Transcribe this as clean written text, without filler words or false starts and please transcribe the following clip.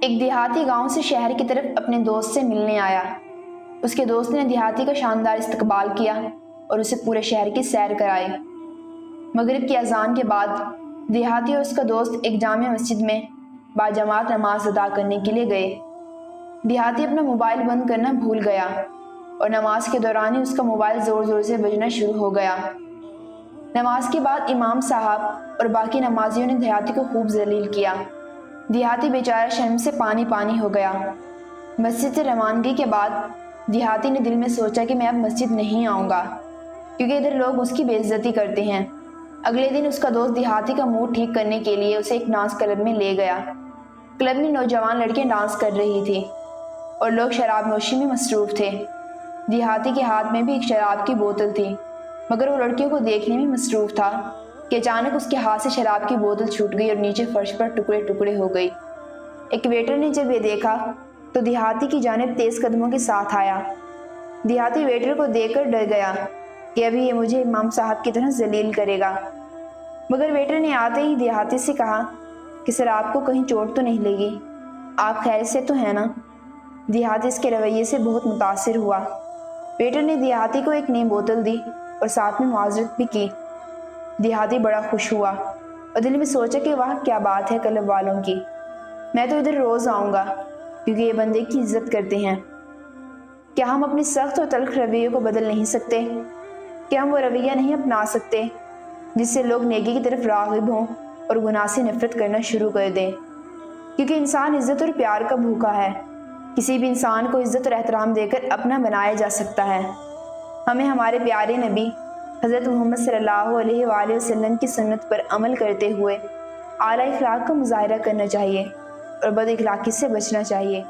ایک دیہاتی گاؤں سے شہر کی طرف اپنے دوست سے ملنے آیا۔ اس کے دوست نے دیہاتی کا شاندار استقبال کیا اور اسے پورے شہر کی سیر کرائی۔ مغرب کی اذان کے بعد دیہاتی اور اس کا دوست ایک جامع مسجد میں باجماعت نماز ادا کرنے کے لیے گئے۔ دیہاتی اپنا موبائل بند کرنا بھول گیا اور نماز کے دوران ہی اس کا موبائل زور زور سے بجنا شروع ہو گیا۔ نماز کے بعد امام صاحب اور باقی نمازیوں نے دیہاتی کو خوب ذلیل کیا۔ دیہاتی بیچارہ شرم سے پانی پانی ہو گیا۔ مسجد سے روانگی کے بعد دیہاتی نے دل میں سوچا کہ میں اب مسجد نہیں آؤں گا، کیونکہ ادھر لوگ اس کی بے عزتی کرتے ہیں۔ اگلے دن اس کا دوست دیہاتی کا موڈ ٹھیک کرنے کے لیے اسے ایک ڈانس کلب میں لے گیا۔ کلب میں نوجوان لڑکیاں ڈانس کر رہی تھیں اور لوگ شراب نوشی میں مصروف تھے۔ دیہاتی کے ہاتھ میں بھی ایک شراب کی بوتل تھی، مگر وہ لڑکیوں کو دیکھنے میں مصروف تھا کہ اچانک اس کے ہاتھ سے شراب کی بوتل چھوٹ گئی اور نیچے فرش پر ٹکڑے ٹکڑے ہو گئی۔ ایک ویٹر نے جب یہ دیکھا تو دیہاتی کی جانب تیز قدموں کے ساتھ آیا۔ دیہاتی ویٹر کو دیکھ کر ڈر گیا کہ ابھی یہ مجھے امام صاحب کی طرح ذلیل کرے گا، مگر ویٹر نے آتے ہی دیہاتی سے کہا کہ سر آپ کو کہیں چوٹ تو نہیں لگی، آپ خیر سے تو ہیں نا؟ دیہاتی اس کے رویے سے بہت متاثر ہوا۔ ویٹر نے دیہاتی کو ایک نئی بوتل دی اور ساتھ میں معذرت بھی کی۔ دیہاتی بڑا خوش ہوا اور دل میں سوچا کہ واہ کیا بات ہے کلب والوں کی، میں تو ادھر روز آؤں گا کیونکہ یہ بندے کی عزت کرتے ہیں۔ کیا ہم اپنی سخت اور تلخ رویے کو بدل نہیں سکتے؟ کیا ہم وہ رویہ نہیں اپنا سکتے جس سے لوگ نیکی کی طرف راغب ہوں اور گناہ سے نفرت کرنا شروع کر دیں؟ کیونکہ انسان عزت اور پیار کا بھوکا ہے۔ کسی بھی انسان کو عزت اور احترام دے کر اپنا بنایا جا سکتا ہے۔ ہمیں ہمارے پیارے نبی حضرت محمد صلی اللہ علیہ وآلہ وسلم کی سنت پر عمل کرتے ہوئے اعلیٰ اخلاق کا مظاہرہ کرنا چاہیے اور بد اخلاقی سے بچنا چاہیے۔